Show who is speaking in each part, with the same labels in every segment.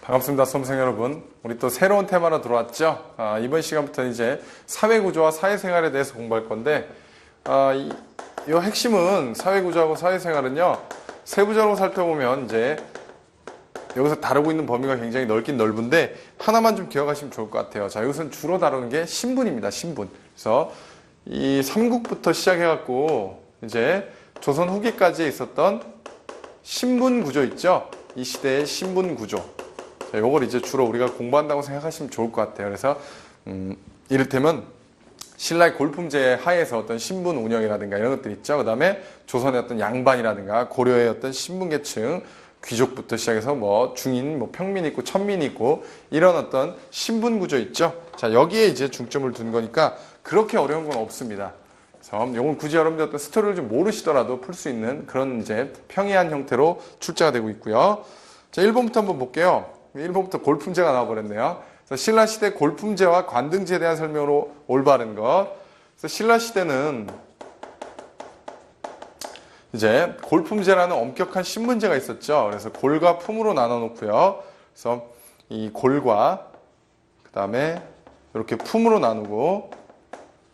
Speaker 1: 반갑습니다, 수험생 여러분. 우리 또 새로운 테마로 들어왔죠. 이번 시간부터는 이제 사회구조와 사회생활에 대해서 공부할 건데, 이 핵심은 사회구조하고 사회생활은요, 세부적으로 살펴보면 이제 여기서 다루고 있는 범위가 굉장히 넓긴 넓은데 하나만 좀 기억하시면 좋을 것 같아요. 자, 여기서는 주로 다루는 게 신분입니다. 신분. 그래서 이 삼국부터 시작해갖고 이제 조선 후기까지 있었던 신분 구조 있죠. 이 시대의 신분 구조. 자, 요걸 이제 주로 우리가 공부한다고 생각하시면 좋을 것 같아요. 그래서 이를테면 신라의 골품제 하에서 어떤 신분 운영이라든가 이런 것들 있죠. 그 다음에 조선의 어떤 양반이라든가 고려의 어떤 신분계층, 귀족부터 시작해서 뭐 중인, 뭐 평민이 있고 천민이 있고 이런 어떤 신분 구조 있죠. 자, 여기에 이제 중점을 둔 거니까 그렇게 어려운 건 없습니다. 그래서 이건 굳이 여러분들 어떤 스토리를 좀 모르시더라도 풀 수 있는 그런 이제 평이한 형태로 출제가 되고 있고요. 자, 1번부터 한번 볼게요. 1번부터 골품제가 나와버렸네요. 그래서 신라시대 골품제와 관등제에 대한 설명으로 올바른 것. 그래서 신라시대는 이제 골품제라는 엄격한 신분제가 있었죠. 그래서 골과 품으로 나눠 놓고요. 그래서 이 골과 그 다음에 이렇게 품으로 나누고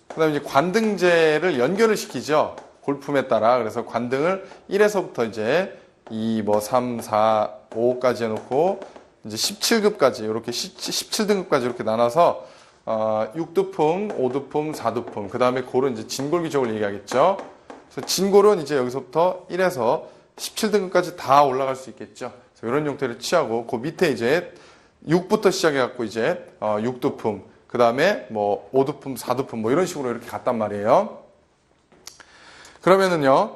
Speaker 1: 그 다음에 이제 관등제를 연결을 시키죠. 골품에 따라. 그래서 관등을 1에서부터 이제 2, 3, 4, 5까지 해놓고 이제 17급까지 이렇게 17등급까지 이렇게 나눠서 6두품, 5두품, 4두품 그 다음에 골은 이제 진골귀족을 얘기하겠죠. 그래서 진골은 이제 여기서부터 1에서 17등급까지 다 올라갈 수 있겠죠. 그래서 이런 형태를 취하고 그 밑에 이제 6부터 시작해갖고 이제 6두품 그 다음에 뭐 5두품, 4두품 뭐 이런 식으로 이렇게 갔단 말이에요. 그러면은요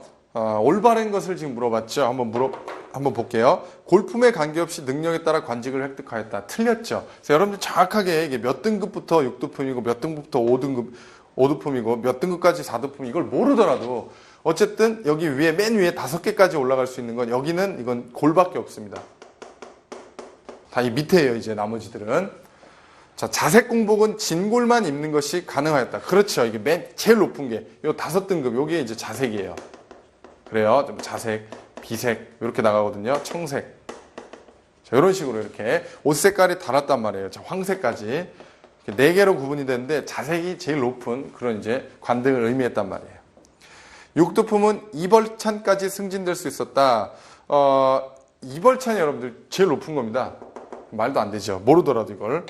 Speaker 1: 올바른 것을 지금 물어봤죠. 한번 볼게요. 골품에 관계없이 능력에 따라 관직을 획득하였다. 틀렸죠. 그래서 여러분들 정확하게 이게 몇 등급부터 6두품이고 몇 등급부터 5두품이고 몇 등급까지 4두품 이걸 모르더라도 어쨌든 여기 위에 맨 위에 5개까지 올라갈 수 있는 건 여기는 이건 골밖에 없습니다. 다 이 밑에예요. 이제 나머지들은. 자, 자색 공복은 진골만 입는 것이 가능하였다. 그렇죠. 이게 제일 높은 게 요 5등급 요게 이제 자색이에요. 그래요. 좀 자색, 비색 이렇게 나가거든요. 청색. 자, 이런 식으로 이렇게 옷 색깔이 달았단 말이에요. 자, 황색까지 4개로 구분이 되는데 자색이 제일 높은 그런 이제 관등을 의미했단 말이에요. 육두품은 이벌찬까지 승진될 수 있었다. 이벌찬이 여러분들 제일 높은 겁니다. 말도 안 되죠. 모르더라도 이걸.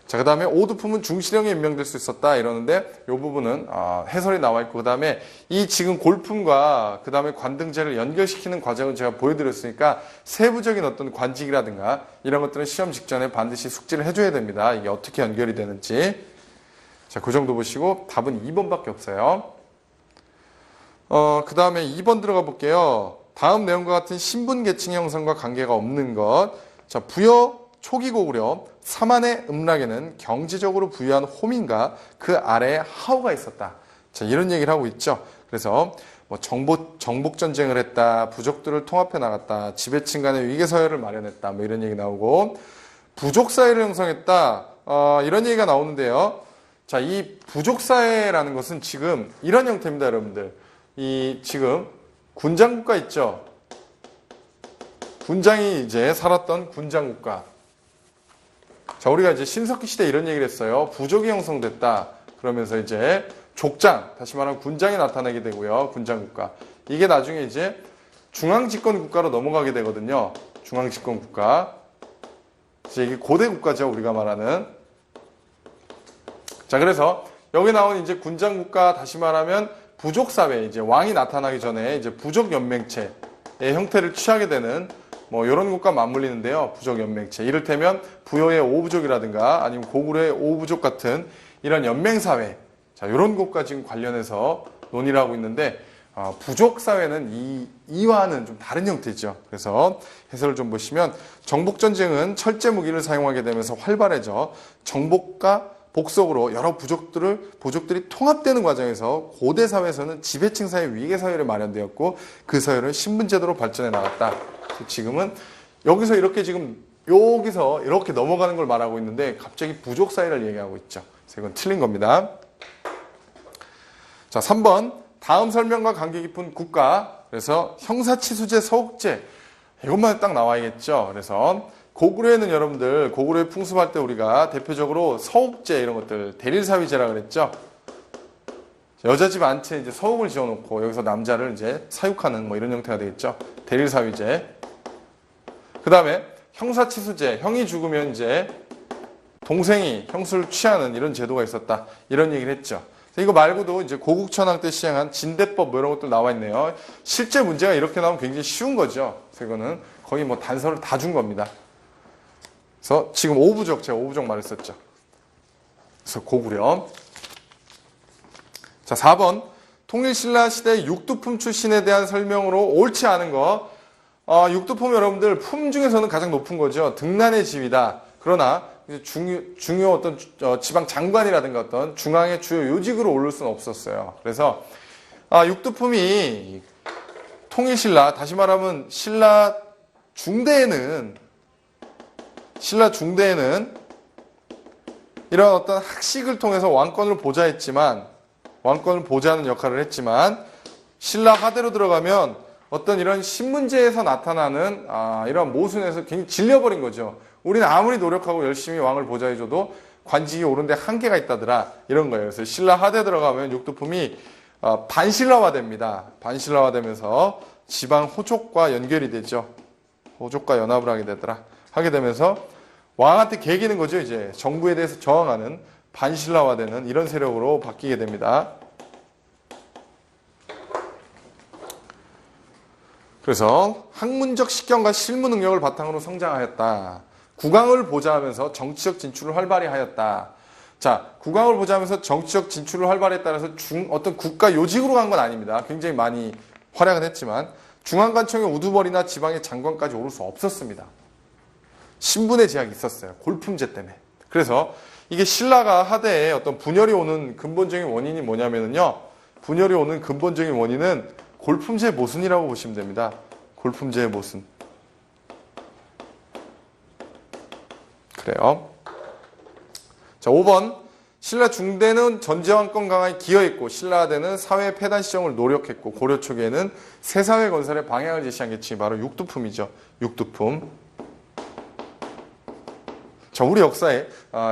Speaker 1: 자, 그 다음에 오두품은 중시령에 임명될 수 있었다 이러는데 이 부분은 해설이 나와 있고 그 다음에 이 지금 골품과 그 다음에 관등제를 연결시키는 과정을 제가 보여드렸으니까 세부적인 어떤 관직이라든가 이런 것들은 시험 직전에 반드시 숙지를 해줘야 됩니다. 이게 어떻게 연결이 되는지. 자, 그 정도 보시고 답은 2번밖에 없어요. 그 다음에 2번 들어가 볼게요. 다음 내용과 같은 신분 계층의 형성과 관계가 없는 것. 자, 부여 초기 고구려 사만의 음락에는 경제적으로 부유한 호민과 그 아래에 하우가 있었다. 자, 이런 얘기를 하고 있죠. 그래서 뭐 정복 전쟁을 했다, 부족들을 통합해 나갔다, 지배층 간의 위계 서열을 마련했다, 뭐 이런 얘기 나오고 부족 사회를 형성했다. 이런 얘기가 나오는데요. 자, 이 부족 사회라는 것은 지금 이런 형태입니다, 여러분들. 이 지금 군장 국가 있죠. 군장이 이제 살았던 군장 국가. 자, 우리가 이제 신석기 시대 이런 얘기를 했어요. 부족이 형성됐다. 그러면서 이제 족장, 다시 말하면 군장이 나타나게 되고요. 군장국가. 이게 나중에 이제 중앙집권 국가로 넘어가게 되거든요. 중앙집권 국가. 이제 이게 고대 국가죠. 우리가 말하는. 자, 그래서 여기 나온 이제 군장국가, 다시 말하면 부족사회, 이제 왕이 나타나기 전에 이제 부족연맹체의 형태를 취하게 되는 뭐 이런 것과 맞물리는데요. 부족연맹체. 이를테면 부여의 오부족이라든가 아니면 고구려의 오부족 같은 이런 연맹사회. 자, 이런 것과 지금 관련해서 논의를 하고 있는데 부족사회는 이와는 좀 다른 형태죠. 그래서 해설을 좀 보시면 정복전쟁은 철제 무기를 사용하게 되면서 활발해져 정복과 복속으로 여러 부족들이 통합되는 과정에서 고대 사회에서는 지배층 사회 위계 사회를 마련되었고 그 사회는 신분제도로 발전해 나갔다. 지금은 여기서 이렇게 넘어가는 걸 말하고 있는데 갑자기 부족 사회를 얘기하고 있죠. 그래서 이건 틀린 겁니다. 자, 3번 다음 설명과 관계 깊은 국가. 그래서 형사치수제, 서옥제 이것만 딱 나와야겠죠. 그래서 고구려에는 여러분들 고구려에 풍습할 때 우리가 대표적으로 서욱제 이런 것들 대릴사위제라 그랬죠. 여자 집 안채 이제 서욱을 지어놓고 여기서 남자를 이제 사육하는 뭐 이런 형태가 되겠죠. 대릴사위제. 그 다음에 형사치수제. 형이 죽으면 이제 동생이 형수를 취하는 이런 제도가 있었다. 이런 얘기를 했죠. 이거 말고도 이제 고국천왕 때 시행한 진대법 뭐 이런 것들 나와 있네요. 실제 문제가 이렇게 나오면 굉장히 쉬운 거죠. 그래서 이거는 거의 뭐 단서를 다 준 겁니다. 그래서 지금 오부적, 제가 오부적 말했었죠. 그래서 고구려. 자, 4번. 통일신라 시대 육두품 출신에 대한 설명으로 옳지 않은 거. 육두품 여러분들 품 중에서는 가장 높은 거죠. 등란의 지위다. 그러나 중요 어떤 지방 장관이라든가 어떤 중앙의 주요 요직으로 오를 수는 없었어요. 그래서 육두품이 통일신라, 다시 말하면 신라 중대에는 이런 어떤 학식을 통해서 왕권을 보좌하는 역할을 했지만 신라 하대로 들어가면 어떤 이런 신문제에서 나타나는 이런 모순에서 굉장히 질려버린 거죠. 우리는 아무리 노력하고 열심히 왕을 보좌해줘도 관직이 오른데 한계가 있다더라. 이런 거예요. 그래서 신라 하대 들어가면 육두품이 반신라화됩니다. 반신라화되면서 지방 호족과 연결이 되죠. 호족과 연합을 하게 되면서 왕한테 개기는 거죠. 이제 정부에 대해서 저항하는 반신라화되는 이런 세력으로 바뀌게 됩니다. 그래서 학문적 식견과 실무 능력을 바탕으로 성장하였다. 국왕을 보좌하면서 정치적 진출을 활발히 하였다. 자, 국왕을 보좌하면서 정치적 진출을 활발히 했다 해서 어떤 국가 요직으로 간 건 아닙니다. 굉장히 많이 활약은 했지만 중앙관청의 우두머리나 지방의 장관까지 오를 수 없었습니다. 신분의 제약이 있었어요. 골품제 때문에. 그래서 이게 신라가 하대에 어떤 분열이 오는 근본적인 원인이 뭐냐면요. 분열이 오는 근본적인 원인은 골품제 모순이라고 보시면 됩니다. 골품제의 모순. 그래요. 자, 5번. 신라 중대는 전제왕권 강화에 기여했고 신라 하대는 사회 폐단 시정을 노력했고 고려 초기에는 새사회 건설의 방향을 제시한 계층이 바로 육두품이죠. 육두품. 자, 우리 역사에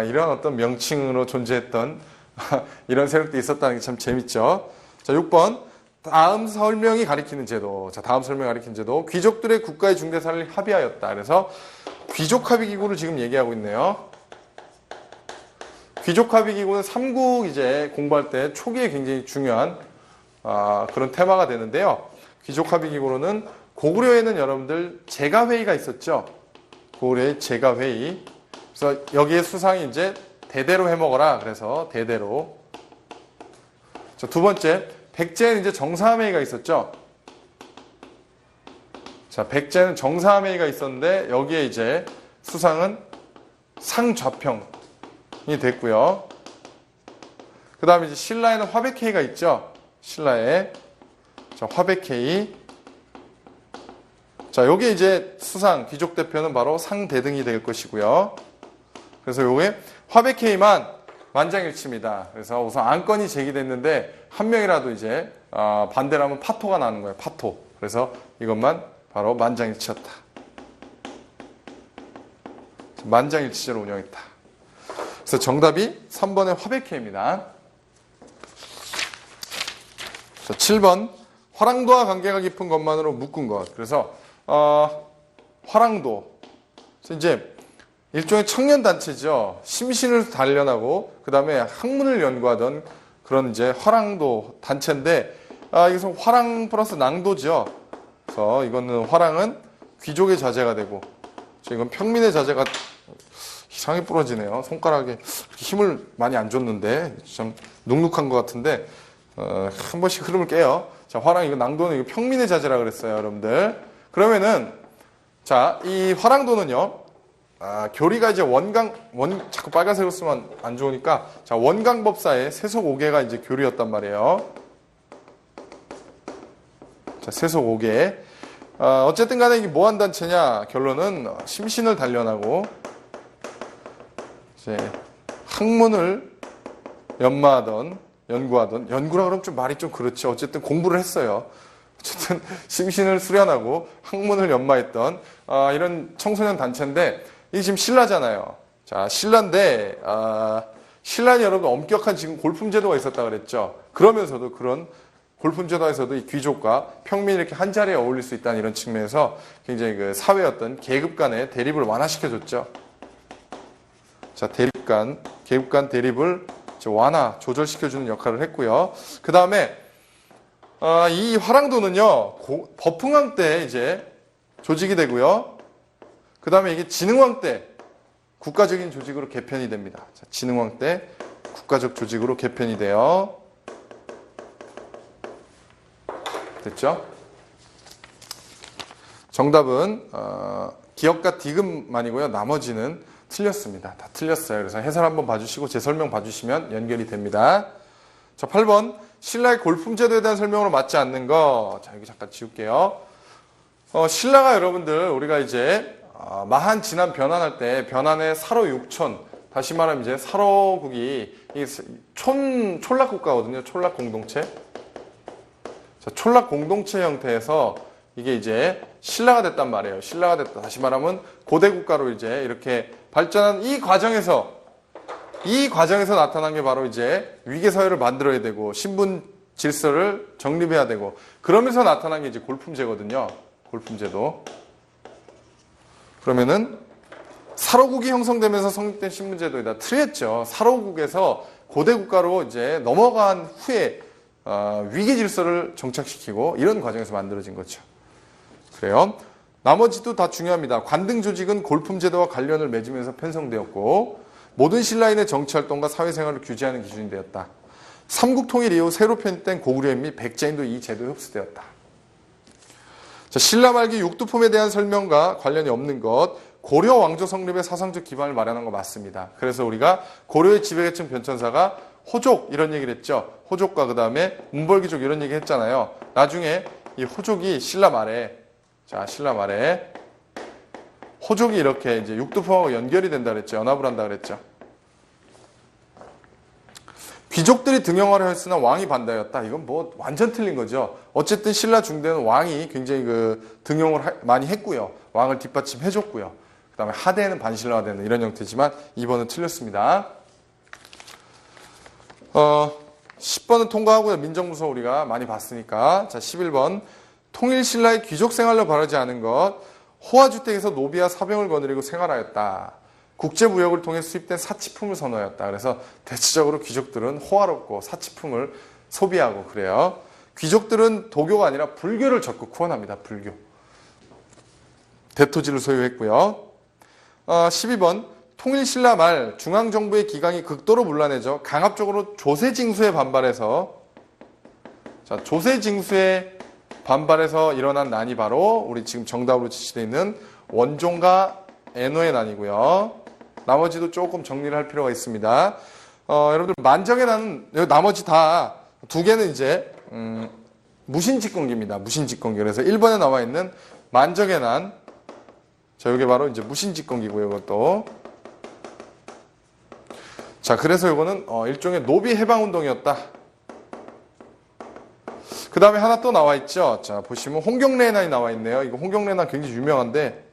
Speaker 1: 이런 어떤 명칭으로 존재했던 이런 세력도 있었다는 게 참 재밌죠. 자, 6번. 다음 설명이 가리키는 제도. 자, 다음 설명이 가리키는 제도. 귀족들의 국가의 중대사를 합의하였다. 그래서 귀족 합의 기구를 지금 얘기하고 있네요. 귀족 합의 기구는 삼국 이제 공부할 때 초기에 굉장히 중요한 그런 테마가 되는데요. 귀족 합의 기구로는 고구려에는 여러분들 제가회의가 있었죠. 고구려의 제가회의. 그래서 여기에 수상이 이제 대대로 해먹어라. 그래서 대대로. 자, 두 번째, 백제는 이제 정사회의가 있었죠. 자, 백제는 정사회의가 있었는데 여기에 이제 수상은 상좌평이 됐고요. 그 다음에 이제 신라에는 화백회의가 있죠. 신라에. 자, 화백회의. 자, 여기 이제 수상, 귀족 대표는 바로 상대등이 될 것이고요. 그래서 요게 화백회의만 만장일치입니다. 그래서 우선 안건이 제기됐는데 한 명이라도 이제 반대를 하면 파토가 나는 거예요. 파토. 그래서 이것만 바로 만장일치였다. 만장일치제로 운영했다. 그래서 정답이 3번의 화백회의입니다. 자, 7번. 화랑도와 관계가 깊은 것만으로 묶은 것. 그래서 화랑도. 그래서 이제 일종의 청년단체죠. 심신을 단련하고 그 다음에 학문을 연구하던 그런 이제 화랑도 단체인데 여기서 화랑 플러스 낭도죠. 그래서 이거는 화랑은 귀족의 자제가 되고 이건 평민의 자제가 이상하게 부러지네요. 손가락에 힘을 많이 안 줬는데 좀 눅눅한 것 같은데 한 번씩 흐름을 깨요. 자, 화랑 이거 낭도는 이거 평민의 자제라 그랬어요, 여러분들. 그러면은 자, 이 화랑도는요. 교리가 이제 자꾸 빨간색으로 쓰면 안 좋으니까, 자, 원강법사의 세속 5개가 이제 교리였단 말이에요. 자, 세속 5개. 어쨌든 간에 이게 뭐한 단체냐? 결론은 심신을 단련하고, 이제 학문을 연구하던, 연구라 그러면 좀 말이 좀 그렇죠. 어쨌든 공부를 했어요. 어쨌든 심신을 수련하고 학문을 연마했던 이런 청소년 단체인데 이게 지금 신라잖아요. 자, 신라인데 신라는 여러분 엄격한 지금 골품 제도가 있었다 그랬죠. 그러면서도 그런 골품 제도에서도 이 귀족과 평민이 이렇게 한 자리에 어울릴 수 있다는 이런 측면에서 굉장히 그 사회의 어떤 계급 간의 대립을 완화시켜줬죠. 자, 계급 간 대립을 완화, 조절시켜주는 역할을 했고요. 그 다음에 이 화랑도는요, 법흥왕 때 이제 조직이 되고요. 그 다음에 이게 진흥왕 때 국가적인 조직으로 개편이 됩니다. 자, 진흥왕 때 국가적 조직으로 개편이 돼요. 됐죠? 정답은 기역과 디귿만이고요. 나머지는 틀렸습니다. 다 틀렸어요. 그래서 해설 한번 봐주시고 제 설명 봐주시면 연결이 됩니다. 자, 8번 신라의 골품 제도에 대한 설명으로 맞지 않는 거. 자, 여기 잠깐 지울게요. 신라가 여러분들 우리가 이제 마한 진안 변환할 때 변환의 사로 6촌, 다시 말하면 이제 사로국이 촌락 국가거든요. 촌락 공동체. 자, 촌락 공동체 형태에서 이게 이제 신라가 됐단 말이에요. 신라가 됐다. 다시 말하면 고대 국가로 이제 이렇게 발전한 이 과정에서 나타난 게 바로 이제 위계 사회를 만들어야 되고 신분 질서를 정립해야 되고 그러면서 나타난 게 이제 골품제거든요. 골품제도. 그러면은 사로국이 형성되면서 성립된 신분제도이다. 틀렸죠. 사로국에서 고대 국가로 이제 넘어간 후에 위계 질서를 정착시키고 이런 과정에서 만들어진 거죠. 그래요. 나머지도 다 중요합니다. 관등 조직은 골품 제도와 관련을 맺으면서 편성되었고 모든 신라인의 정치활동과 사회생활을 규제하는 기준이 되었다. 삼국 통일 이후 새로 편입된 고구려인 및 백제인도 이 제도에 흡수되었다. 자, 신라 말기 육두품에 대한 설명과 관련이 없는 것. 고려 왕조 성립의 사상적 기반을 마련한 거 맞습니다. 그래서 우리가 고려의 지배계층 변천사가 호족 이런 얘기를 했죠. 호족과 그 다음에 문벌귀족 이런 얘기 했잖아요. 나중에 이 호족이 신라 말에 호족이 이렇게 이제 육두품하고 연결이 된다 그랬죠. 연합을 한다 그랬죠. 귀족들이 등용하려 했으나 왕이 반대였다. 이건 뭐 완전 틀린 거죠. 어쨌든 신라 중대는 왕이 굉장히 그 등용을 많이 했고요. 왕을 뒷받침해줬고요. 그 다음에 하대는 반신라화되는 이런 형태지만 2번은 틀렸습니다. 10번은 통과하고요. 민정무서 우리가 많이 봤으니까. 자, 11번. 통일신라의 귀족 생활로 바르지 않은 것. 호화주택에서 노비와 사병을 거느리고 생활하였다. 국제무역을 통해 수입된 사치품을 선호하였다. 그래서 대체적으로 귀족들은 호화롭고 사치품을 소비하고 그래요. 귀족들은 도교가 아니라 불교를 적극 후원합니다. 불교. 대토지를 소유했고요. 12번. 통일신라 말 중앙정부의 기강이 극도로 문란해져 강압적으로 조세징수에 반발해서 조세징수에 반발해서 일어난 난이 바로 우리 지금 정답으로 지시되어 있는 원종과 애노의 난이고요. 나머지도 조금 정리를 할 필요가 있습니다. 여러분들 만정의 난은 나머지 다 두 개는 이제 무신직공기입니다. 무신직공기. 그래서 1번에 나와 있는 만정의 난, 자, 이게 바로 이제 무신직공기고요. 이것도. 자, 그래서 이거는 일종의 노비 해방 운동이었다. 그 다음에 하나 또 나와 있죠. 자, 보시면 홍경래의 난이 나와 있네요. 이거 홍경래의 난 굉장히 유명한데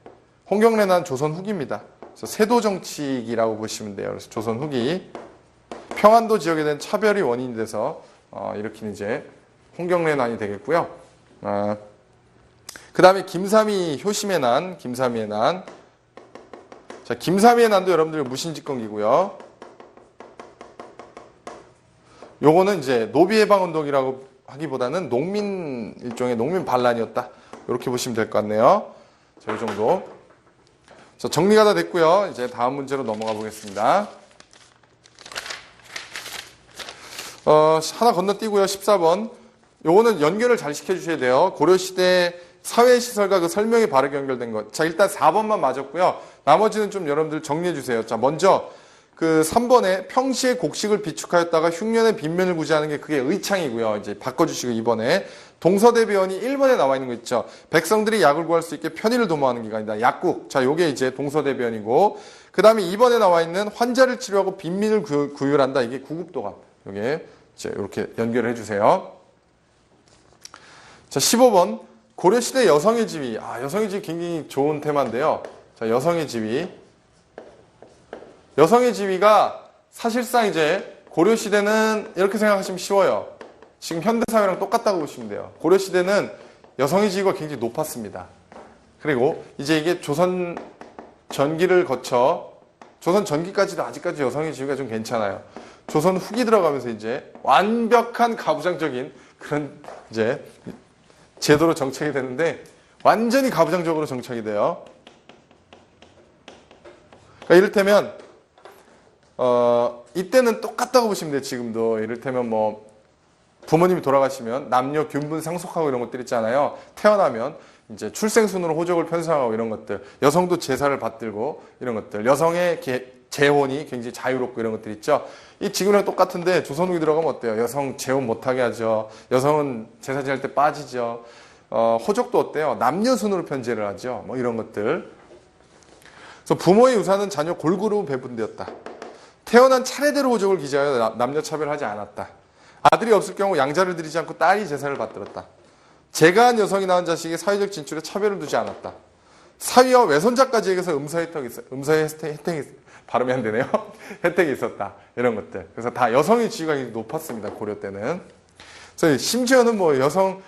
Speaker 1: 홍경래의 난 조선 후기입니다. 그래서 세도 정치기라고 보시면 돼요. 그래서 조선 후기. 평안도 지역에 대한 차별이 원인이 돼서 일으킨 이제 홍경래의 난이 되겠고요. 그 다음에 김삼이 효심의 난, 김삼이의 난. 자, 김삼이의 난도 여러분들 무신직공기고요. 요거는 이제 노비해방운동이라고 하기보다는 일종의 농민 반란이었다. 이렇게 보시면 될 것 같네요. 자, 이 정도. 자, 정리가 다 됐고요. 이제 다음 문제로 넘어가 보겠습니다. 하나 건너뛰고요. 14번. 요거는 연결을 잘 시켜주셔야 돼요. 고려시대 사회시설과 그 설명이 바르게 연결된 것. 자, 일단 4번만 맞았고요. 나머지는 좀 여러분들 정리해주세요. 자, 먼저 그 3번에 평시에 곡식을 비축하였다가 흉년에 빈면을 구제하는 게 그게 의창이고요. 이제 바꿔주시고 2번에 동서대비원이 1번에 나와 있는 거 있죠. 백성들이 약을 구할 수 있게 편의를 도모하는 기관이다. 약국. 자, 요게 이제 동서대비원이고 그 다음에 2번에 나와 있는 환자를 치료하고 빈민을 구휼한다. 이게 구급도감. 요게 이제 이렇게 연결을 해주세요. 자, 15번. 고려시대 여성의 지위. 여성의 지위 굉장히 좋은 테마인데요. 자, 여성의 지위. 여성의 지위가 사실상 이제 고려시대는 이렇게 생각하시면 쉬워요. 지금 현대사회랑 똑같다고 보시면 돼요. 고려시대는 여성의 지위가 굉장히 높았습니다. 그리고 이제 이게 조선 전기를 거쳐, 조선 전기까지도 아직까지 여성의 지위가 좀 괜찮아요. 조선 후기 들어가면서 이제 완벽한 가부장적인 그런 이제 제도로 정착이 되는데, 완전히 가부장적으로 정착이 돼요. 그러니까 이를테면 이때는 똑같다고 보시면 돼요. 지금도 이를테면 뭐 부모님이 돌아가시면 남녀 균분 상속하고 이런 것들 있잖아요. 태어나면 이제 출생순으로 호적을 편성하고 이런 것들, 여성도 제사를 받들고 이런 것들, 여성의 재혼이 굉장히 자유롭고 이런 것들 있죠. 이 지금이랑 똑같은데 조선 후기 들어가면 어때요? 여성 재혼 못하게 하죠. 여성은 제사 지낼 때 빠지죠. 호적도 어때요? 남녀 순으로 편제를 하죠. 뭐 이런 것들. 그래서 부모의 유산은 자녀 골고루 배분되었다. 태어난 차례대로 호적을 기재하여 남녀 차별하지 않았다. 아들이 없을 경우 양자를 들이지 않고 딸이 제사를 받들었다. 재가한 여성이 낳은 자식이 사회적 진출에 차별을 두지 않았다. 사위와 외손자까지에게서 음사의 혜택이, 발음이 안 되네요. 혜택이 있었다. 이런 것들. 그래서 다 여성의 지위가 높았습니다. 고려 때는. 그래서 심지어는 뭐 여성,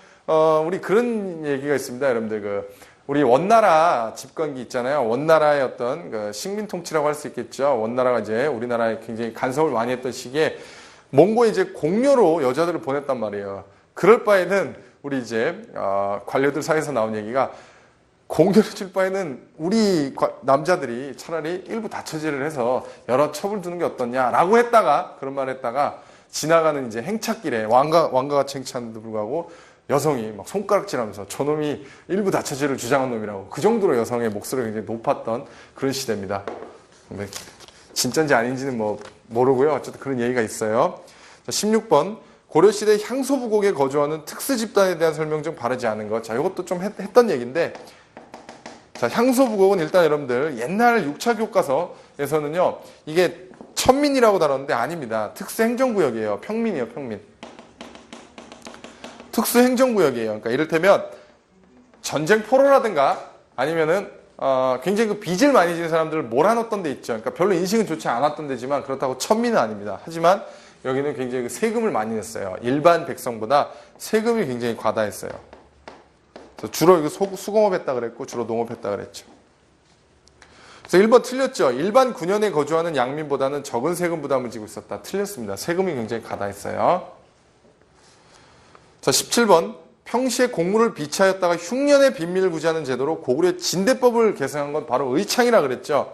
Speaker 1: 우리 그런 얘기가 있습니다. 여러분들 우리 원나라 집권기 있잖아요. 원나라의 어떤 식민 통치라고 할 수 있겠죠. 원나라가 이제 우리나라에 굉장히 간섭을 많이 했던 시기에 몽고에 이제 공료로 여자들을 보냈단 말이에요. 그럴 바에는 우리 이제 관료들 사이에서 나온 얘기가, 공료를 줄 바에는 우리 남자들이 차라리 일부 다처제를 해서 여러 처분 두는 게 어떻냐라고 했다가, 그런 말을 했다가 지나가는 이제 행차길에 왕과 같이 행차하는데도 불구하고 여성이 막 손가락질하면서 저놈이 일부 다처제를 주장한 놈이라고, 그 정도로 여성의 목소리가 굉장히 높았던 그런 시대입니다. 진짜인지 아닌지는 뭐 모르고요. 어쨌든 그런 얘기가 있어요. 자, 16번. 고려시대 향소부곡에 거주하는 특수 집단에 대한 설명 중 바르지 않은 것. 자, 이것도 좀 했던 얘기인데, 자, 향소부곡은 일단 여러분들 옛날 6차 교과서에서는요, 이게 천민이라고 다뤘는데 아닙니다. 특수행정구역이에요. 평민이에요, 평민. 특수행정구역이에요. 그러니까 이를테면 전쟁 포로라든가 아니면은 굉장히 그 빚을 많이 지는 사람들을 몰아넣었던 데 있죠. 그러니까 별로 인식은 좋지 않았던 데지만 그렇다고 천민은 아닙니다. 하지만 여기는 굉장히 그 세금을 많이 냈어요. 일반 백성보다 세금이 굉장히 과다했어요. 그래서 주로 이거 수공업했다 그랬고 주로 농업했다 그랬죠. 그래서 1번 틀렸죠. 일반 군현에 거주하는 양민보다는 적은 세금 부담을 지고 있었다. 틀렸습니다. 세금이 굉장히 과다했어요. 자, 17번. 평시에 공물을 비차했다가 흉년의 빈민을 구제하는 제도로 고구려 진대법을 개정한 건 바로 의창이라 그랬죠.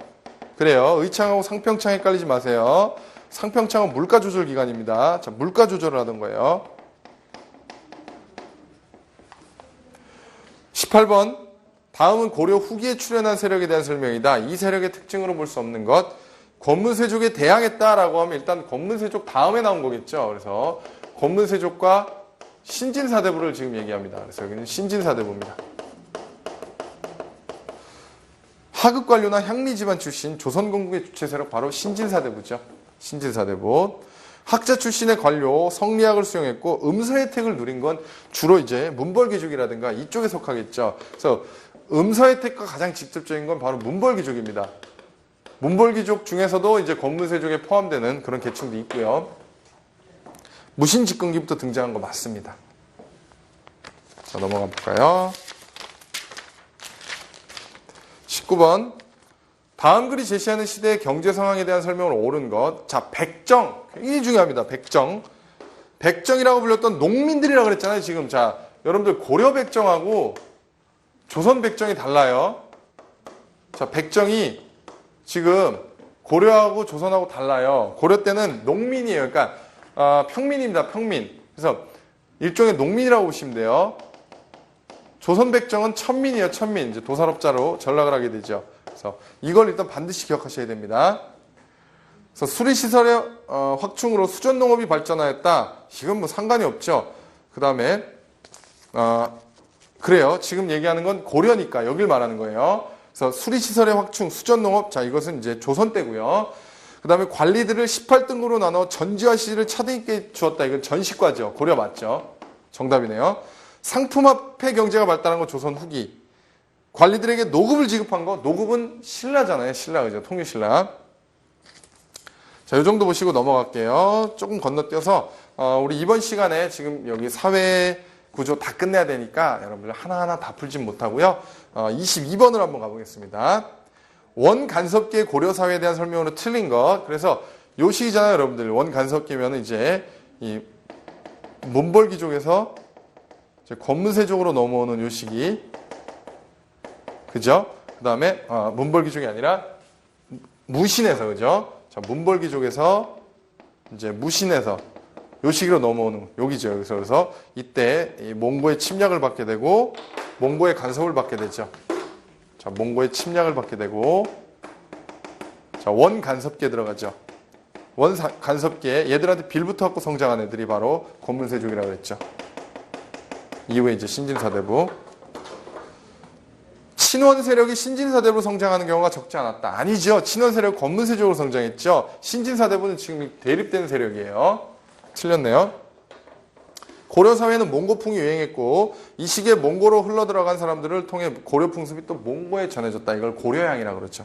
Speaker 1: 그래요. 의창하고 상평창 헷갈리지 마세요. 상평창은 물가 조절 기관입니다. 자, 물가 조절을 하던 거예요. 18번. 다음은 고려 후기에 출현한 세력에 대한 설명이다. 이 세력의 특징으로 볼 수 없는 것. 권문세족에 대항했다라고 하면 일단 권문세족 다음에 나온 거겠죠. 그래서 권문세족과 신진사대부를 지금 얘기합니다. 그래서 여기는 신진사대부입니다. 하급 관료나 향리 집안 출신 조선건국의 주체 세력 바로 신진사대부죠. 신진사대부. 학자 출신의 관료, 성리학을 수용했고 음서 혜택을 누린 건 주로 이제 문벌귀족이라든가 이쪽에 속하겠죠. 그래서 음서 혜택과 가장 직접적인 건 바로 문벌귀족입니다. 문벌귀족 중에서도 이제 권문세족에 포함되는 그런 계층도 있고요. 무신직근기부터 등장한 거 맞습니다. 자, 넘어가 볼까요? 19번. 다음 글이 제시하는 시대의 경제 상황에 대한 설명을 옳은 것. 자, 백정. 굉장히 중요합니다. 백정. 백정이라고 불렸던 농민들이라고 그랬잖아요, 지금. 자, 여러분들 고려 백정하고 조선 백정이 달라요. 자, 백정이 지금 고려하고 조선하고 달라요. 고려 때는 농민이에요. 그러니까 평민입니다. 평민. 그래서 일종의 농민이라고 보시면 돼요. 조선 백정은 천민이에요. 천민. 이제 도산업자로 전락을 하게 되죠. 그래서 이걸 일단 반드시 기억하셔야 됩니다. 그래서 수리시설의 확충으로 수전농업이 발전하였다. 이건 뭐 상관이 없죠. 그 다음에 그래요. 지금 얘기하는 건 고려니까 여길 말하는 거예요. 그래서 수리시설의 확충, 수전농업. 자, 이것은 이제 조선 때고요. 그 다음에 관리들을 18등급으로 나눠 전지와 시를 차등 있게 주었다. 이건 전시과죠. 고려 맞죠? 정답이네요. 상품화폐 경제가 발달한 거 조선 후기. 관리들에게 노급을 지급한 거, 노급은 신라잖아요. 신라, 그죠? 통일신라. 자, 이 정도 보시고 넘어갈게요. 조금 건너뛰어서, 우리 이번 시간에 지금 여기 사회 구조 다 끝내야 되니까 여러분들 하나하나 다 풀진 못하고요. 22번으로 한번 가보겠습니다. 원간섭기의 고려사회에 대한 설명으로 틀린 것. 그래서 요 시기잖아요, 여러분들. 원간섭기면 이제 이 문벌귀족에서 권문세족으로 넘어오는 요 시기. 그죠? 그 다음에, 문벌귀족이 아니라 무신에서, 그죠? 자, 문벌귀족에서 이제 무신에서 요 시기로 넘어오는, 여기죠. 그래서 이때 이 몽고의 침략을 받게 되고, 몽고의 간섭을 받게 되죠. 자, 몽고의 침략을 받게 되고, 자, 원간섭기에 들어가죠. 원간섭기에 얘들한테 빌부터 갖고 성장한 애들이 바로 권문세족이라고 그랬죠. 이후에 이제 신진사대부. 친원 세력이 신진사대부로 성장하는 경우가 적지 않았다. 아니죠. 친원 세력 권문세족으로 성장했죠. 신진사대부는 지금 대립된 세력이에요. 틀렸네요. 고려사회는 몽고풍이 유행했고 이 시기에 몽고로 흘러들어간 사람들을 통해 고려풍습이 또 몽고에 전해졌다. 이걸 고려양이라고 그러죠.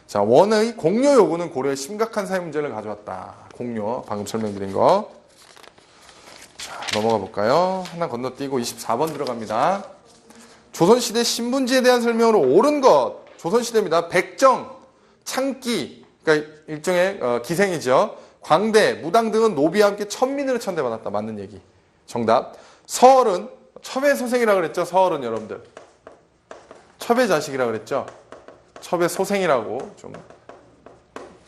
Speaker 1: 자, 원의 공료 요구는 고려에 심각한 사회 문제를 가져왔다. 공료, 방금 설명드린 거. 자, 넘어가 볼까요? 하나 건너뛰고 24번 들어갑니다. 조선시대 신분지에 대한 설명으로 옳은 것. 조선시대입니다. 백정, 창기, 그러니까 일종의 기생이죠. 광대, 무당 등은 노비와 함께 천민으로 천대받았다. 맞는 얘기. 정답. 서얼은 첩의 소생이라고 그랬죠. 서얼은 여러분들. 첩의 자식이라고 그랬죠. 첩의 소생이라고 좀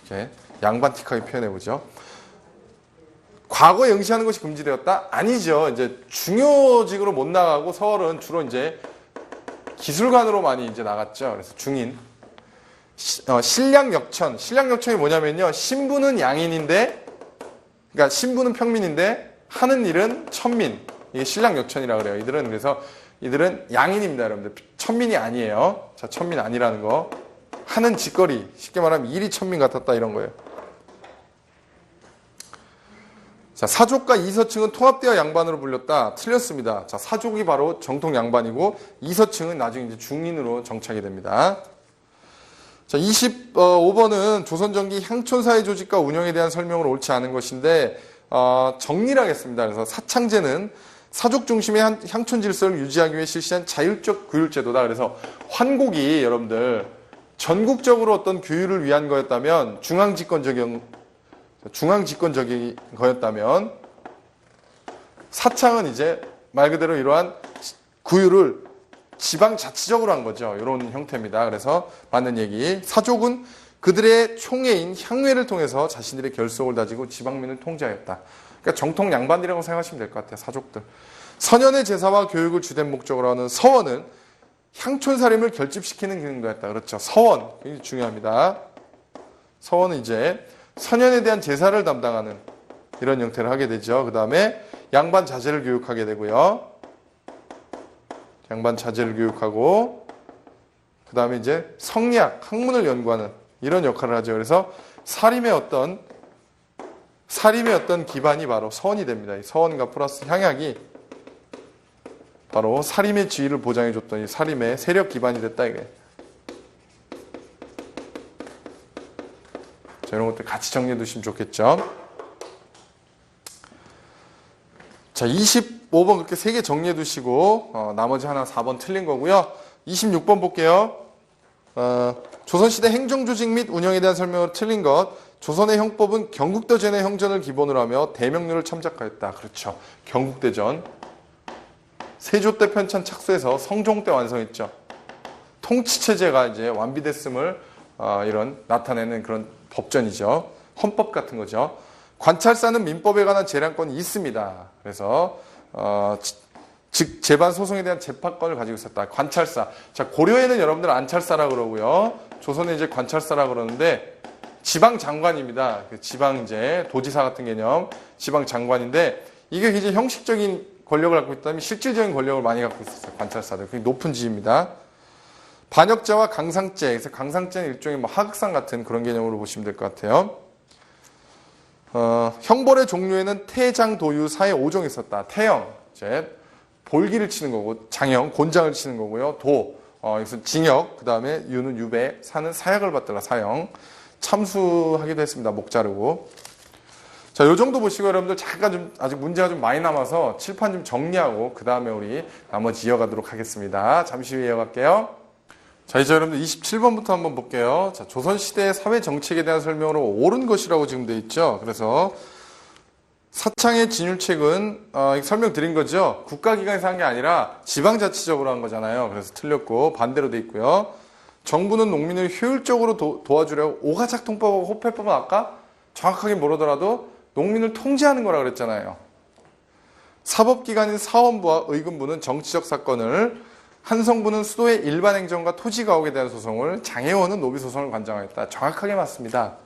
Speaker 1: 이렇게 양반틱하게 표현해보죠. 과거에 응시하는 것이 금지되었다? 아니죠. 이제 중요직으로 못 나가고 서얼은 주로 이제 기술관으로 많이 이제 나갔죠. 그래서 중인. 신량역천. 신량역천이 뭐냐면요. 신부는 양인인데, 그러니까 신부는 평민인데, 하는 일은 천민. 이게 신량역천이라고 그래요. 이들은 양인입니다, 여러분들. 천민이 아니에요. 자, 천민 아니라는 거. 하는 짓거리. 쉽게 말하면 일이 천민 같았다, 이런 거예요. 자, 사족과 이서층은 통합되어 양반으로 불렸다. 틀렸습니다. 자, 사족이 바로 정통 양반이고 이서층은 나중에 이제 중인으로 정착이 됩니다. 자, 25번은 조선전기 향촌사회 조직과 운영에 대한 설명으로 옳지 않은 것인데 정리를 하겠습니다. 그래서 사창제는 사족 중심의 향촌 질서를 유지하기 위해 실시한 자율적 규율제도다. 그래서 환곡이 여러분들 전국적으로 어떤 규율을 위한 거였다면 중앙집권적인 거였다면 사창은 이제 말 그대로 이러한 구율을 지방자치적으로 한 거죠. 이런 형태입니다. 그래서 맞는 얘기. 사족은 그들의 총회인 향회를 통해서 자신들의 결속을 다지고 지방민을 통제하였다. 그러니까 정통 양반이라고 생각하시면 될 것 같아요. 사족들. 선현의 제사와 교육을 주된 목적으로 하는 서원은 향촌살림을 결집시키는 기능거였다. 그렇죠. 서원. 굉장히 중요합니다. 서원은 이제 선현에 대한 제사를 담당하는 이런 형태를 하게 되죠. 그 다음에 양반 자제를 교육하게 되고요. 양반 자제를 교육하고 그 다음에 이제 성리학, 학문을 연구하는 이런 역할을 하죠. 그래서 사림의 어떤 기반이 바로 서원이 됩니다. 이 서원과 플러스 향약이 바로 사림의 지위를 보장해줬던 이 사림의 세력 기반이 됐다 이게. 자, 이런 것들 같이 정리해 두시면 좋겠죠. 자, 25번 그렇게 3개 정리해 두시고 나머지 하나 4번 틀린 거고요. 26번 볼게요. 조선시대 행정조직 및 운영에 대한 설명으로 틀린 것. 조선의 형법은 경국대전의 형전을 기본으로 하며 대명률을 참작하였다. 그렇죠. 경국대전. 세조 때 편찬 착수해서 성종 때 완성했죠. 통치체제가 이제 완비됐음을 이런 나타내는 그런 법전이죠. 헌법 같은 거죠. 관찰사는 민법에 관한 재량권이 있습니다. 그래서 즉 재반 소송에 대한 재판권을 가지고 있었다. 관찰사. 자, 고려에는 여러분들 안찰사라 그러고요. 조선에 이제 관찰사라 그러는데 지방 장관입니다. 지방 이제 도지사 같은 개념, 지방 장관인데 이게 굉장히 형식적인 권력을 갖고 있다면 실질적인 권력을 많이 갖고 있었어요. 관찰사들. 굉장히 높은 지위입니다. 반역자와 강상제. 그래서 강상제는 일종의 뭐 하극상 같은 그런 개념으로 보시면 될 것 같아요. 형벌의 종류에는 태장, 도유, 사회 5종이 있었다. 태형, 이제 볼기를 치는 거고, 장형, 곤장을 치는 거고요. 여기서 징역, 그 다음에 유는 유배, 사는 사약을 받들라, 사형. 참수하기도 했습니다. 목 자르고. 자, 요 정도 보시고 여러분들 잠깐 좀 아직 문제가 좀 많이 남아서 칠판 좀 정리하고 그 다음에 우리 나머지 이어가도록 하겠습니다. 잠시 후에 이어갈게요. 자, 이제 여러분들 27번부터 한번 볼게요. 자, 조선시대의 사회 정책에 대한 설명으로 옳은 것이라고 지금 돼 있죠. 그래서 사창의 진율책은 설명드린 거죠. 국가기관에서 한 게 아니라 지방자치적으로 한 거잖아요. 그래서 틀렸고 반대로 돼 있고요. 정부는 농민을 효율적으로 도와주려고 오가작 통법하고 호패법은 아까 정확하게 모르더라도 농민을 통제하는 거라 그랬잖아요. 사법기관인 사원부와 의금부는 정치적 사건을, 한성부는 수도의 일반 행정과 토지 가옥에 대한 소송을, 장애원은 노비 소송을 관장하였다. 정확하게 맞습니다.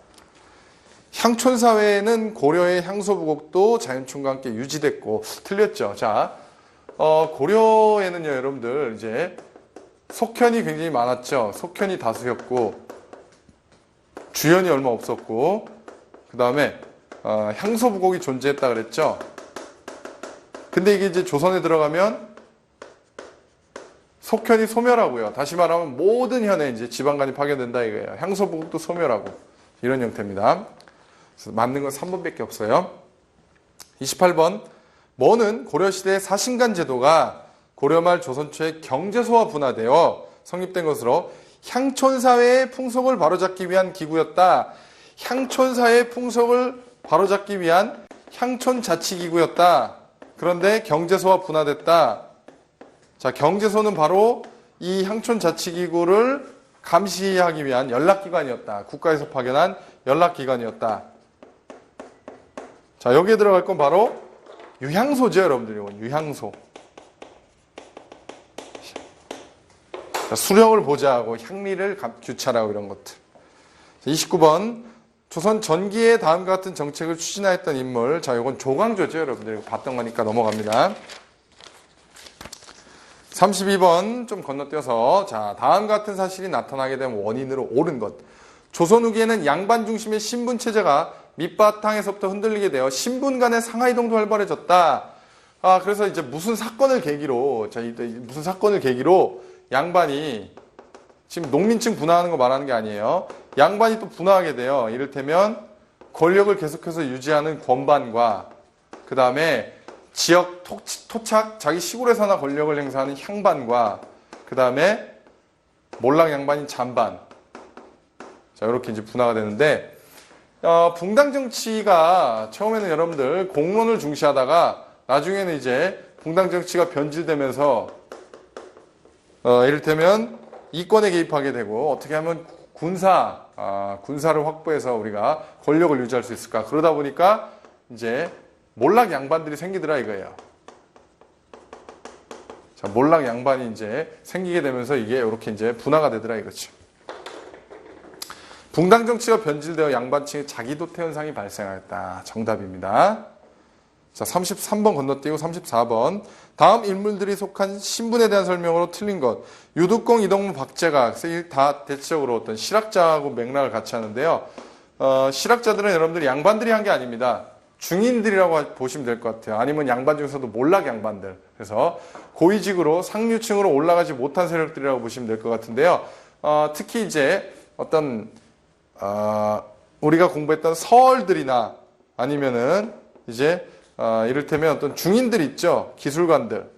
Speaker 1: 향촌사회에는 고려의 향소부곡도 자연촌과 함께 유지됐고, 틀렸죠. 자, 고려에는요, 여러분들, 이제, 속현이 굉장히 많았죠. 속현이 다수였고, 주현이 얼마 없었고, 그 다음에, 향소부곡이 존재했다 그랬죠. 근데 이게 이제 조선에 들어가면, 속현이 소멸하고요. 다시 말하면 모든 현에 이제 지방간이 파견된다 이거예요. 향소부곡도 소멸하고, 이런 형태입니다. 그래서 맞는 건 3번밖에 없어요. 28번. 뭐는 고려시대의 사신간 제도가 고려말 조선 초에 경제소와 분화되어 성립된 것으로 향촌사회의 풍속을 바로잡기 위한 기구였다. 향촌사회의 풍속을 바로잡기 위한 향촌자치기구였다. 그런데 경제소와 분화됐다. 자, 경제소는 바로 이 향촌자치기구를 감시하기 위한 연락기관이었다. 국가에서 파견한 연락기관이었다. 자, 여기에 들어갈 건 바로 유향소죠, 여러분들. 이건 유향소. 자, 수령을 보좌하고 향리를 규찰하고 이런 것들. 29번. 조선 전기에 다음과 같은 정책을 추진하였던 인물. 자, 이건 조광조죠, 여러분들. 이거 봤던 거니까 넘어갑니다. 32번 좀 건너뛰어서, 자, 다음 같은 사실이 나타나게 된 원인으로 옳은 것. 조선 후기에는 양반 중심의 신분체제가 밑바탕에서부터 흔들리게 되어 신분 간의 상하이동도 활발해졌다. 그래서 이제 무슨 사건을 계기로 양반이, 지금 농민층 분화하는 거 말하는 게 아니에요. 양반이 또 분화하게 돼요. 이를테면 권력을 계속해서 유지하는 권반과 그 다음에 지역 토착, 자기 시골에서나 권력을 행사하는 향반과 그 다음에 몰락 양반인 잔반. 자, 이렇게 이제 분화가 되는데, 붕당 정치가 처음에는 여러분들 공론을 중시하다가 나중에는 이제 붕당 정치가 변질되면서 이를테면 이권에 개입하게 되고 어떻게 하면 군사를 확보해서 우리가 권력을 유지할 수 있을까? 그러다 보니까 이제 몰락 양반들이 생기더라 이거예요. 자, 몰락 양반이 이제 생기게 되면서 이게 이렇게 이제 분화가 되더라 이거죠. 붕당 정치가 변질되어 양반층의 자기도태 현상이 발생하였다. 정답입니다. 자, 33번 건너뛰고 34번. 다음 인물들이 속한 신분에 대한 설명으로 틀린 것. 유득공, 이동무, 박제가 다 대체적으로 어떤 실학자하고 맥락을 같이 하는데요. 실학자들은 여러분들이 양반들이 한 게 아닙니다. 중인들이라고 보시면 될 것 같아요. 아니면 양반 중에서도 몰락 양반들. 그래서 고위직으로 상류층으로 올라가지 못한 세력들이라고 보시면 될 것 같은데요. 특히 이제 어떤 우리가 공부했던 서얼들이나 아니면은 이제 이를테면 어떤 중인들 있죠. 기술관들,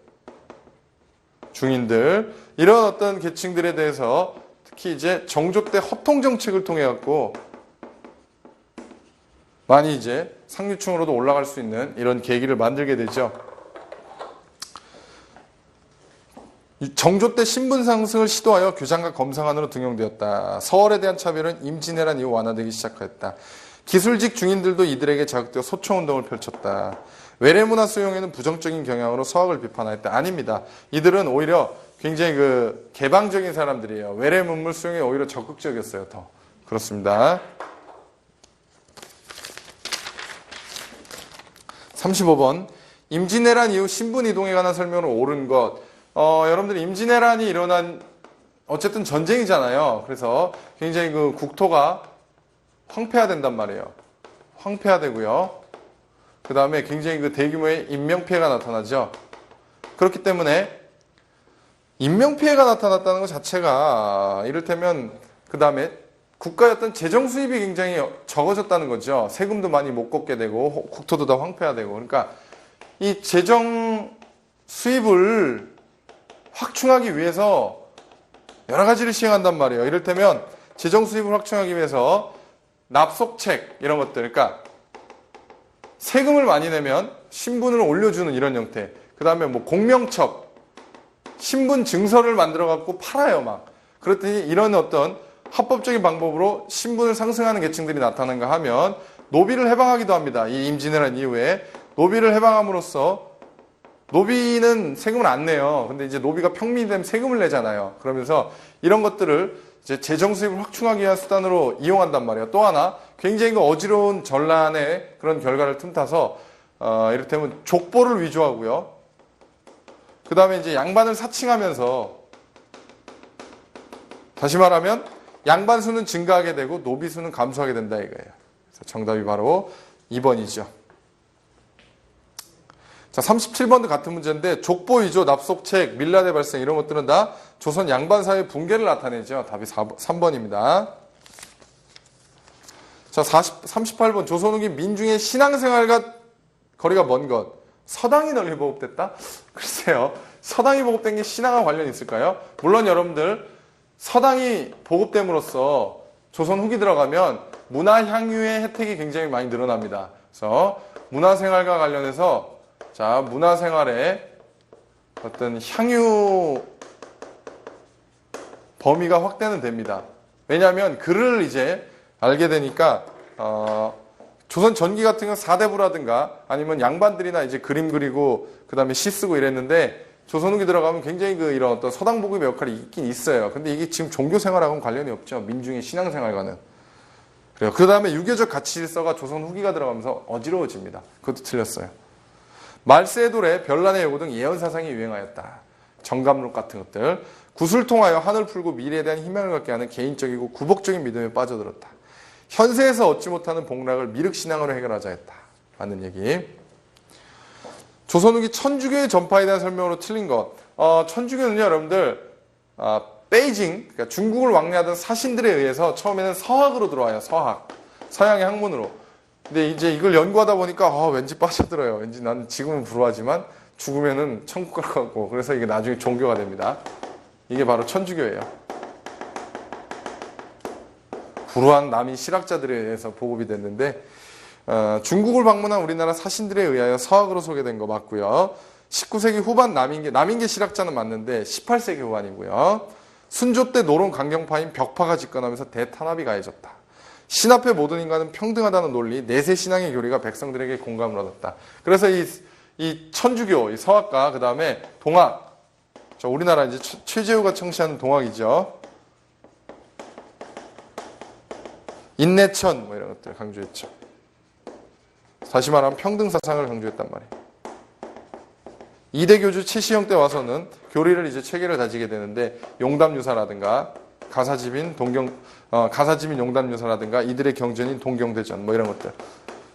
Speaker 1: 중인들, 이런 어떤 계층들에 대해서 특히 이제 정조 때 허통 정책을 통해 갖고 많이 이제 상류층으로도 올라갈 수 있는 이런 계기를 만들게 되죠. 정조 때 신분 상승을 시도하여 교장과 검사관으로 등용되었다. 서얼에 대한 차별은 임진왜란 이후 완화되기 시작하였다. 기술직 중인들도 이들에게 자극되어 소총운동을 펼쳤다. 외래문화 수용에는 부정적인 경향으로 서학을 비판하였다. 아닙니다. 이들은 오히려 굉장히 개방적인 사람들이에요. 외래문물 수용에 오히려 적극적이었어요. 더 그렇습니다. 35번. 임진왜란 이후 신분 이동에 관한 설명으로 옳은 것. 여러분들 임진왜란이 일어난 어쨌든 전쟁이잖아요. 그래서 굉장히 국토가 황폐화된단 말이에요. 황폐화되고요. 그 다음에 굉장히 대규모의 인명피해가 나타나죠. 그렇기 때문에 인명피해가 나타났다는 것 자체가 이를테면 그 다음에 국가의 어떤 재정 수입이 굉장히 적어졌다는 거죠. 세금도 많이 못 걷게 되고 국토도 다 황폐화되고. 그러니까 이 재정 수입을 확충하기 위해서 여러 가지를 시행한단 말이에요. 이를테면 재정 수입을 확충하기 위해서 납속책 이런 것들, 그러니까 세금을 많이 내면 신분을 올려주는 이런 형태. 그 다음에 뭐 공명첩, 신분 증서를 만들어 갖고 팔아요 막. 그렇더니 이런 어떤 합법적인 방법으로 신분을 상승하는 계층들이 나타난가 하면 노비를 해방하기도 합니다. 이 임진왜란 이후에 노비를 해방함으로써 노비는 세금을 안 내요. 근데 이제 노비가 평민이 되면 세금을 내잖아요. 그러면서 이런 것들을 이제 재정 수입을 확충하기 위한 수단으로 이용한단 말이에요. 또 하나 굉장히 어지러운 전란의 그런 결과를 틈타서 이를테면 족보를 위조하고요. 그 다음에 이제 양반을 사칭하면서 다시 말하면 양반 수는 증가하게 되고 노비 수는 감소하게 된다 이거예요. 그래서 정답이 바로 2번이죠. 자, 37번도 같은 문제인데 족보 위조, 납속책, 밀라대 발생 이런 것들은 다 조선 양반 사회 붕괴를 나타내죠. 답이 3번입니다. 자, 38번 조선 후기 민중의 신앙생활과 거리가 먼 것. 서당이 널리 보급됐다? 글쎄요. 서당이 보급된 게 신앙과 관련이 있을까요? 물론 여러분들 서당이 보급됨으로써 조선 후기 들어가면 문화향유의 혜택이 굉장히 많이 늘어납니다. 그래서 문화생활과 관련해서 자, 문화생활의 어떤 향유 범위가 확대는 됩니다. 왜냐하면 글을 이제 알게 되니까 조선 전기 같은 경우 사대부라든가 아니면 양반들이나 이제 그림 그리고 그 다음에 시 쓰고 이랬는데 조선 후기 들어가면 굉장히 이런 어떤 서당 보급의 역할이 있긴 있어요. 근데 이게 지금 종교 생활하고는 관련이 없죠. 민중의 신앙생활과는. 그래요. 그 다음에 유교적 가치 질서가 조선 후기가 들어가면서 어지러워집니다. 그것도 틀렸어요. 말세돌에 별난의 요구 등 예언 사상이 유행하였다. 정감록 같은 것들. 굿을 통하여 한을 풀고 미래에 대한 희망을 갖게 하는 개인적이고 구복적인 믿음에 빠져들었다. 현세에서 얻지 못하는 복락을 미륵신앙으로 해결하자 했다. 맞는 얘기. 조선 후기 천주교의 전파에 대한 설명으로 틀린 것. 천주교는요, 여러분들, 베이징, 그러니까 중국을 왕래하던 사신들에 의해서 처음에는 서학으로 들어와요. 서학. 서양의 학문으로. 근데 이제 이걸 연구하다 보니까 왠지 빠져들어요. 왠지 난 지금은 불우하지만 죽으면은 천국 갈 것 같고. 그래서 이게 나중에 종교가 됩니다. 이게 바로 천주교예요. 불우한 남인 실학자들에 의해서 보급이 됐는데 중국을 방문한 우리나라 사신들에 의하여 서학으로 소개된 거 맞고요. 19세기 후반 남인계 실학자는 맞는데 18세기 후반이고요. 순조 때 노론 강경파인 벽파가 집권하면서 대탄압이 가해졌다. 신앞의 모든 인간은 평등하다는 논리, 내세 신앙의 교리가 백성들에게 공감을 얻었다. 그래서 이 천주교, 이 서학과, 그 다음에 동학, 우리나라 이제 최재우가 청시하는 동학이죠. 인내천, 이런 것들 강조했죠. 다시 말하면 평등 사상을 강조했단 말이에요. 이대 교주 최시영 때 와서는 교리를 이제 체계를 다지게 되는데 용담유사라든가 가사집인 용담유사라든가 이들의 경전인 동경대전 이런 것들.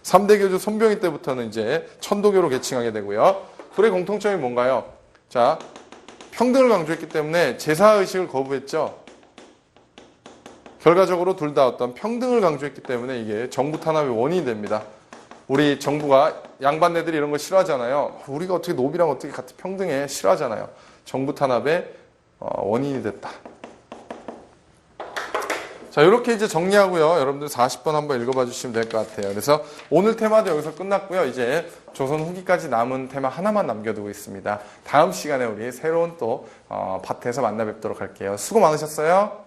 Speaker 1: 3대 교주 손병희 때부터는 이제 천도교로 계층하게 되고요. 둘의 공통점이 뭔가요? 자, 평등을 강조했기 때문에 제사의식을 거부했죠. 결과적으로 둘 다 어떤 평등을 강조했기 때문에 이게 정부 탄압의 원인이 됩니다. 우리 정부가 양반네들이 이런 거 싫어하잖아요. 우리가 어떻게 노비랑 어떻게 같이 평등해? 싫어하잖아요. 정부 탄압의 원인이 됐다. 자, 이렇게 이제 정리하고요. 여러분들 40번 한번 읽어봐 주시면 될 것 같아요. 그래서 오늘 테마도 여기서 끝났고요. 이제 조선 후기까지 남은 테마 하나만 남겨두고 있습니다. 다음 시간에 우리 새로운 또 파트에서 만나 뵙도록 할게요. 수고 많으셨어요.